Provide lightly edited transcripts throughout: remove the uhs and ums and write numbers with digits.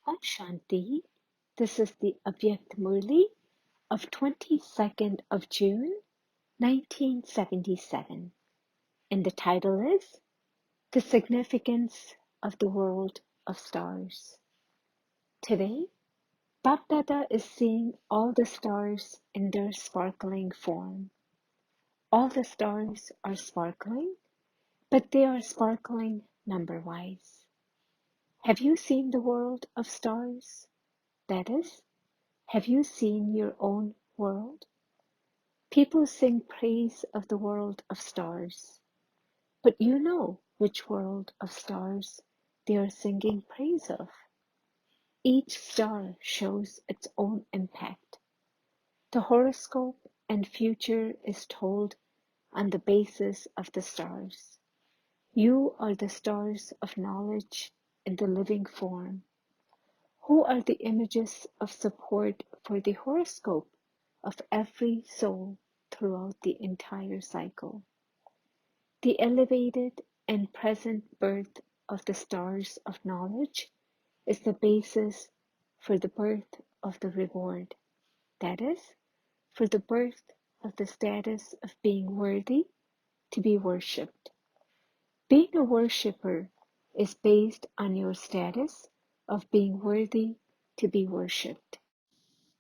Om Shanti. This is the Avyakt Murli of 22nd of June, 1977. And the title is The Significance of the World of Stars. Today, Bapdada is seeing all the stars in their sparkling form. All the stars are sparkling, but they are sparkling number-wise. Have you seen the world of stars? That is, have you seen your own world? People sing praise of the world of stars, but you know which world of stars they are singing praise of. Each star shows its own impact. The horoscope and future is told on the basis of the stars. You are the stars of knowledge in the living form. Who are the images of support for the horoscope of every soul throughout the entire cycle? The elevated and present birth of the stars of knowledge is the basis for the birth of the reward, that is, for the birth of the status of being worthy to be worshipped. Being a worshipper is based on your status of being worthy to be worshipped.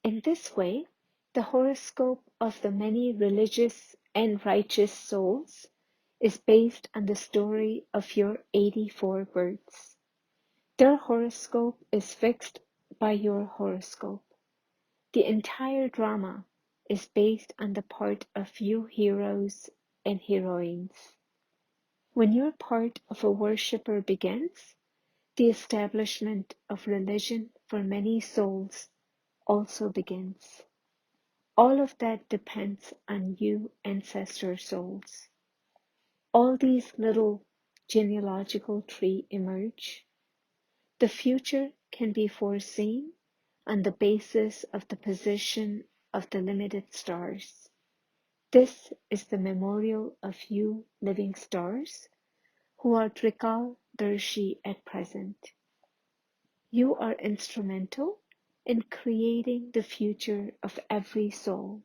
In this way, the horoscope of the many religious and righteous souls is based on the story of your 84 births. Their horoscope is fixed by your horoscope. The entire drama is based on the part of you heroes and heroines. When your part of a worshipper begins, the establishment of religion for many souls also begins. All of that depends on you ancestor souls. All these little genealogical trees emerge. The future can be foreseen on the basis of the position of the limited stars. This is the memorial of you living stars who are trikaldarshi at present. You are instrumental in creating the future of every soul,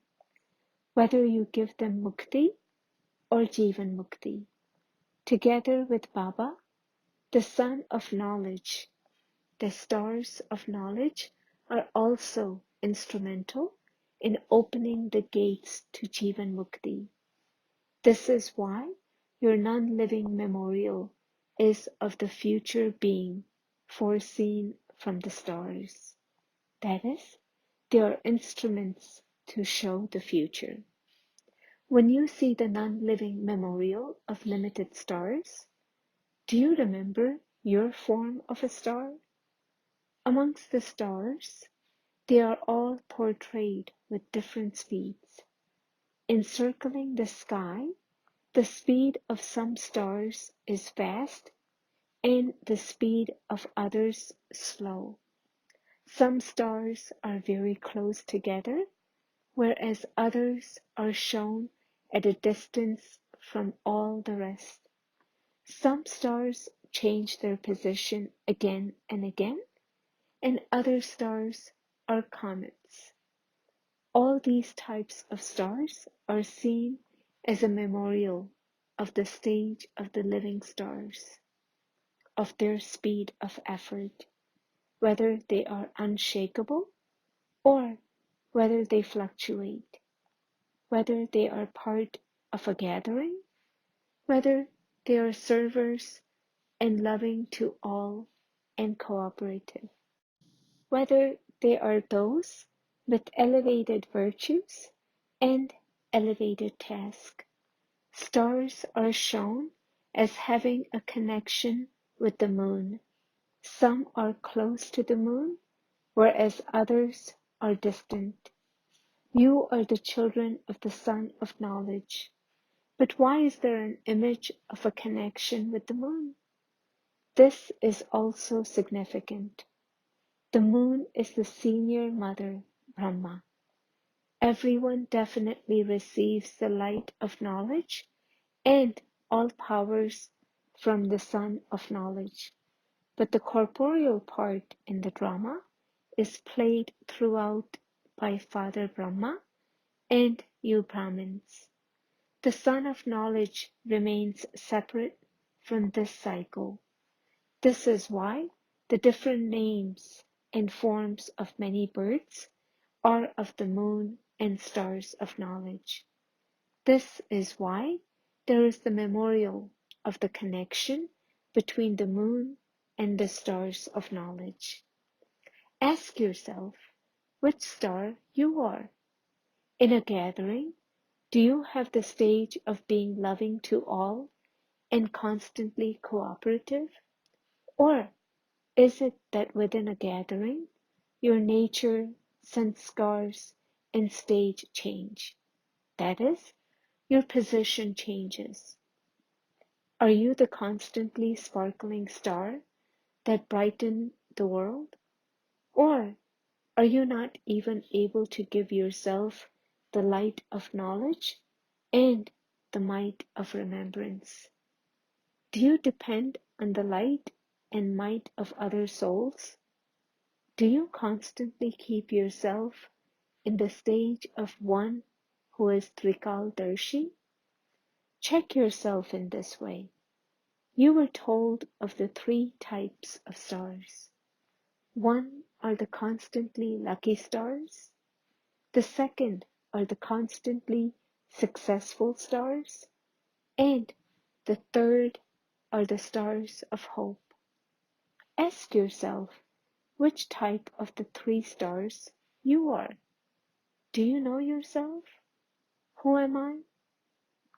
whether you give them mukti or jivan mukti. Together with Baba, the Sun of Knowledge, the stars of knowledge are also instrumental in opening the gates to jivan mukti. This is why your non-living memorial is of the future being foreseen from the stars. That is, they are instruments to show the future. When you see the non-living memorial of limited stars, do you remember your form of a star? Amongst the stars, they are all portrayed with different speeds. Encircling the sky, the speed of some stars is fast and the speed of others slow. Some stars are very close together, whereas others are shown at a distance from all the rest. Some stars change their position again and again, and other stars are comets. All these types of stars are seen as a memorial of the stage of the living stars, of their speed of effort, whether they are unshakable or whether they fluctuate, whether they are part of a gathering, whether they are servers and loving to all and cooperative, whether they are those with elevated virtues and elevated task. Stars are shown as having a connection with the moon. Some are close to the moon, whereas others are distant. You are the children of the Sun of Knowledge. But why is there an image of a connection with the moon? This is also significant. The moon is the senior mother, Brahma. Everyone definitely receives the light of knowledge and all powers from the Sun of Knowledge. but the corporeal part in the drama is played throughout by Father Brahma and you Brahmins. The sun of knowledge remains separate from this cycle. This is why the different names and forms of many birds are of the moon and stars of knowledge. This is why there is the memorial of the connection between the moon and the stars of knowledge. Ask yourself which star you are. In a gathering, do you have the stage of being loving to all and constantly cooperative? Or is it that within a gathering, your nature, sanskars, and stage change? That is, your position changes. Are you the constantly sparkling star that brighten the world? Or are you not even able to give yourself the light of knowledge and the might of remembrance? Do you depend on the light and might of other souls? Do you constantly keep yourself in the stage of one who is trikaldarshi? Check yourself in this way. You were told of the three types of stars. One are the constantly lucky stars. The second are the constantly successful stars. And the third are the stars of hope. Ask yourself which type of the three stars you are. Do you know yourself? Who am I?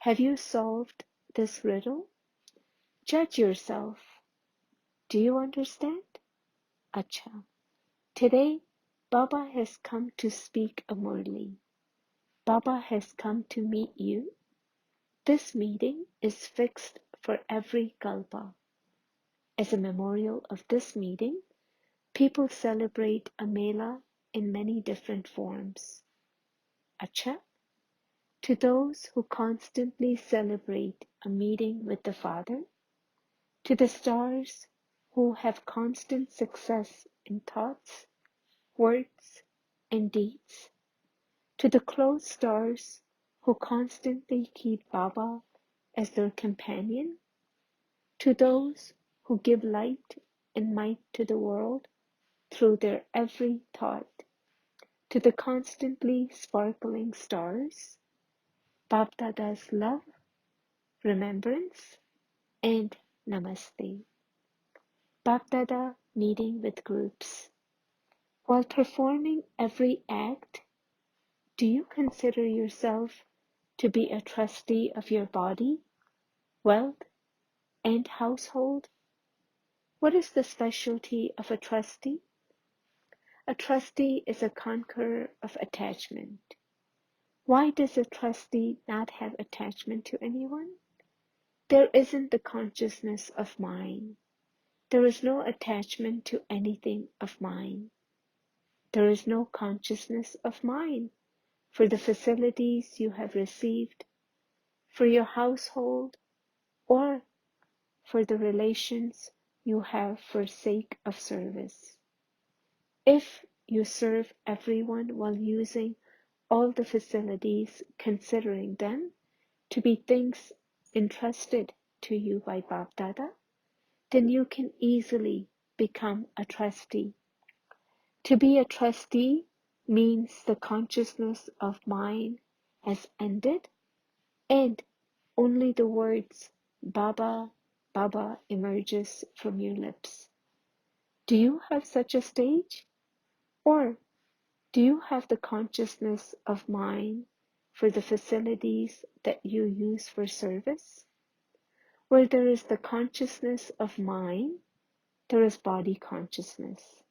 Have you solved this riddle? Judge yourself. Do you understand? Acha. Today, Baba has come to speak a Murli. Baba has come to meet you. This meeting is fixed for every kalpa. As a memorial of this meeting, people celebrate a mela in many different forms. Acha. To those who constantly celebrate a meeting with the Father, to the stars who have constant success in thoughts, words, and deeds, to the close stars who constantly keep Baba as their companion, to those who give light and might to the world through their every thought, to the constantly sparkling stars, Bapdada's love, remembrance, and namaste. Bapdada meeting with groups. While performing every act, do you consider yourself to be a trustee of your body, wealth, and household? What is the specialty of a trustee? A trustee is a conqueror of attachment. Why does a trustee not have attachment to anyone? There isn't the consciousness of mine. There is no attachment to anything of mine. There is no consciousness of mine for the facilities you have received, for your household, or for the relations you have for sake of service. If you serve everyone while using all the facilities, considering them to be things entrusted to you by Bapdada, then you can easily become a trustee. To be a trustee means the consciousness of mine has ended and only the words Baba, Baba emerges from your lips. Do you have such a stage? Or do you have the consciousness of mine for the facilities that you use for service? Where there is the consciousness of mine, there is body consciousness.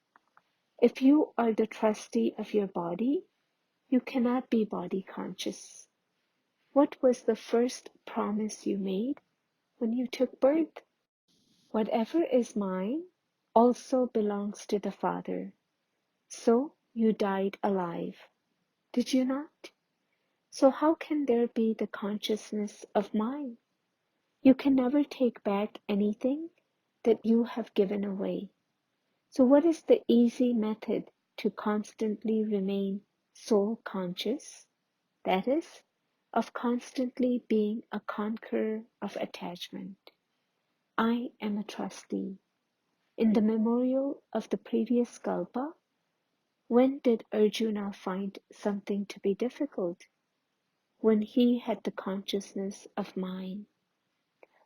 If you are the trustee of your body, you cannot be body conscious. What was the first promise you made when you took birth? Whatever is mine also belongs to the Father. So you died alive, did you not? So how can there be the consciousness of mine? You can never take back anything that you have given away. So what is the easy method to constantly remain soul conscious? That is, of constantly being a conqueror of attachment. I am a trustee. In the memorial of the previous kalpa, when did Arjuna find something to be difficult? When he had the consciousness of mine.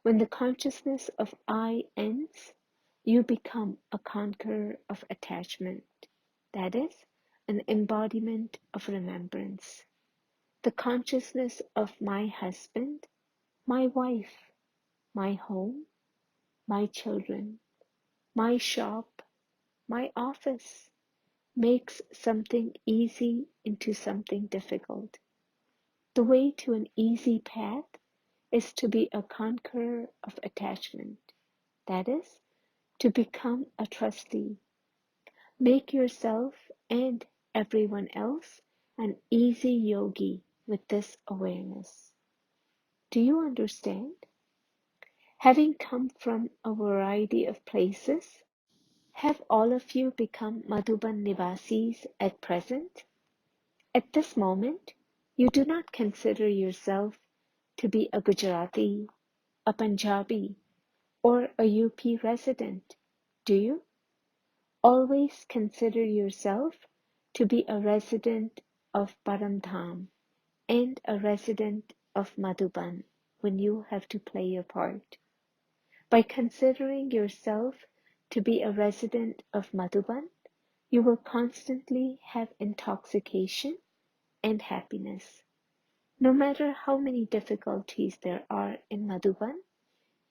When the consciousness of I ends, you become a conqueror of attachment. That is, an embodiment of remembrance. The consciousness of my husband, my wife, my home, my children, my shop, my office makes something easy into something difficult. The way to an easy path is to be a conqueror of attachment. That is, to become a trustee. Make yourself and everyone else an easy yogi with this awareness. Do you understand? Having come from a variety of places, have all of you become Madhuban Nivasis at present? At this moment, you do not consider yourself to be a Gujarati, a Punjabi, or a UP resident, do you? Always consider yourself to be a resident of Paramdham and a resident of Madhuban when you have to play your part. By considering yourself to be a resident of Madhuban, you will constantly have intoxication and happiness. No matter how many difficulties there are in Madhuban,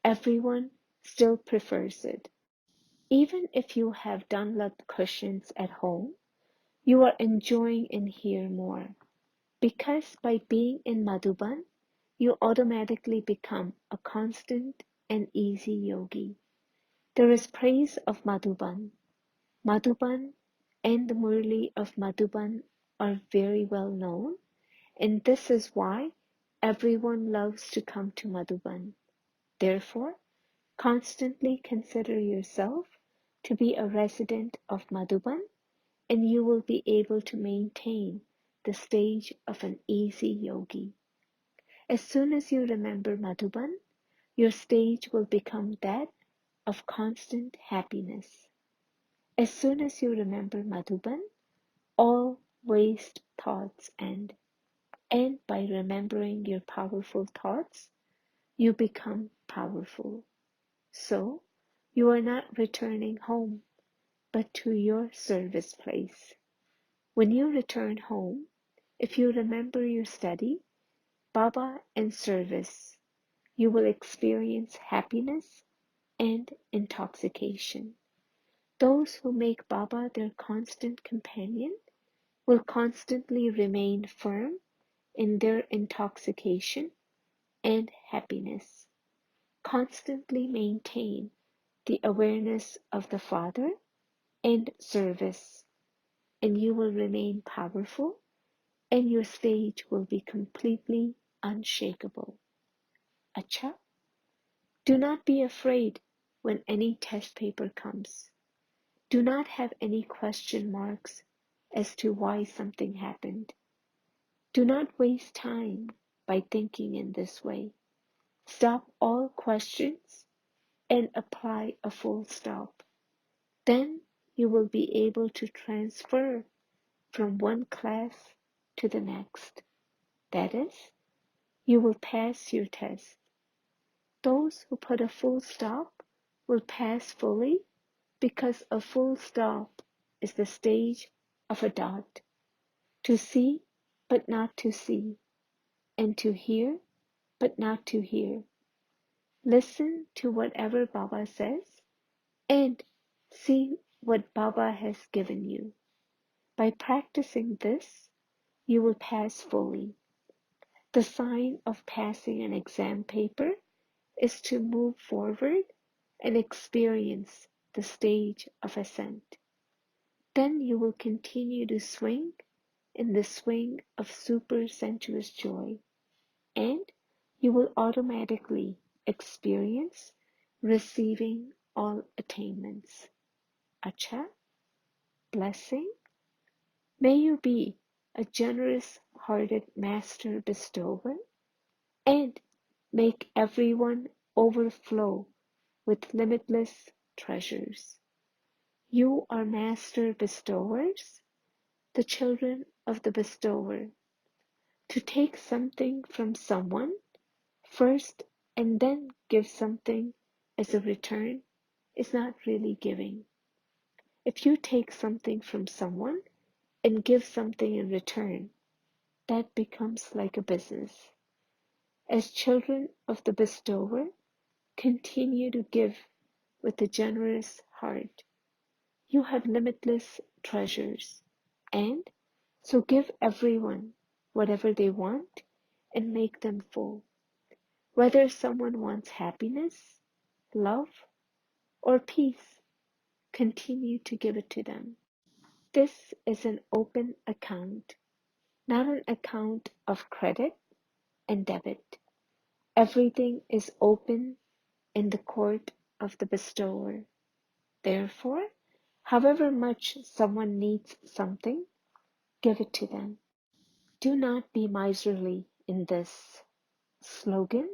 everyone still prefers it. Even if you have Dunlop cushions at home, you are enjoying in here more, because by being in Madhuban, you automatically become a constant and easy yogi. There is praise of Madhuban. Madhuban and the Murli of Madhuban are very well known, and this is why everyone loves to come to Madhuban. Therefore, constantly consider yourself to be a resident of Madhuban, and you will be able to maintain the stage of an easy yogi. As soon as you remember Madhuban, your stage will become that of constant happiness. As soon as you remember Madhuban, all waste thoughts end. And by remembering your powerful thoughts, you become powerful. So, you are not returning home, but to your service place. When you return home, if you remember your study, Baba, and service, you will experience happiness and intoxication. Those who make Baba their constant companion will constantly remain firm in their intoxication and happiness. Constantly maintain the awareness of the Father and service, and you will remain powerful, and your stage will be completely unshakable. Acha? Do not be afraid when any test paper comes. Do not have any question marks as to why something happened. Do not waste time by thinking in this way. Stop all questions and apply a full stop. Then you will be able to transfer from one class to the next. That is, you will pass your test. Those who put a full stop will pass fully, because a full stop is the stage of a dot. To see, but not to see, and to hear, but not to hear. Listen to whatever Baba says, and see what Baba has given you. By practicing this, you will pass fully. The sign of passing an exam paper is to move forward and experience the stage of ascent. Then you will continue to swing in the swing of super sensuous joy, and you will automatically experience receiving all attainments. Acha, blessing. May you be a generous-hearted master bestower and make everyone overflow with limitless treasures. You are master bestowers, the children of the bestower. To take something from someone first and then give something as a return is not really giving. If you take something from someone and give something in return, that becomes like a business. As children of the bestower, continue to give with a generous heart. You have limitless treasures, and so give everyone whatever they want and make them full. Whether someone wants happiness, love, or peace, continue to give it to them. This is an open account, not an account of credit and debit. Everything is open in the court of the bestower. Therefore, however much someone needs something, give it to them. Do not be miserly in this slogan.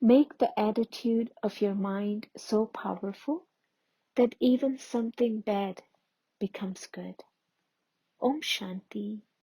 Make the attitude of your mind so powerful that even something bad becomes good. Om Shanti.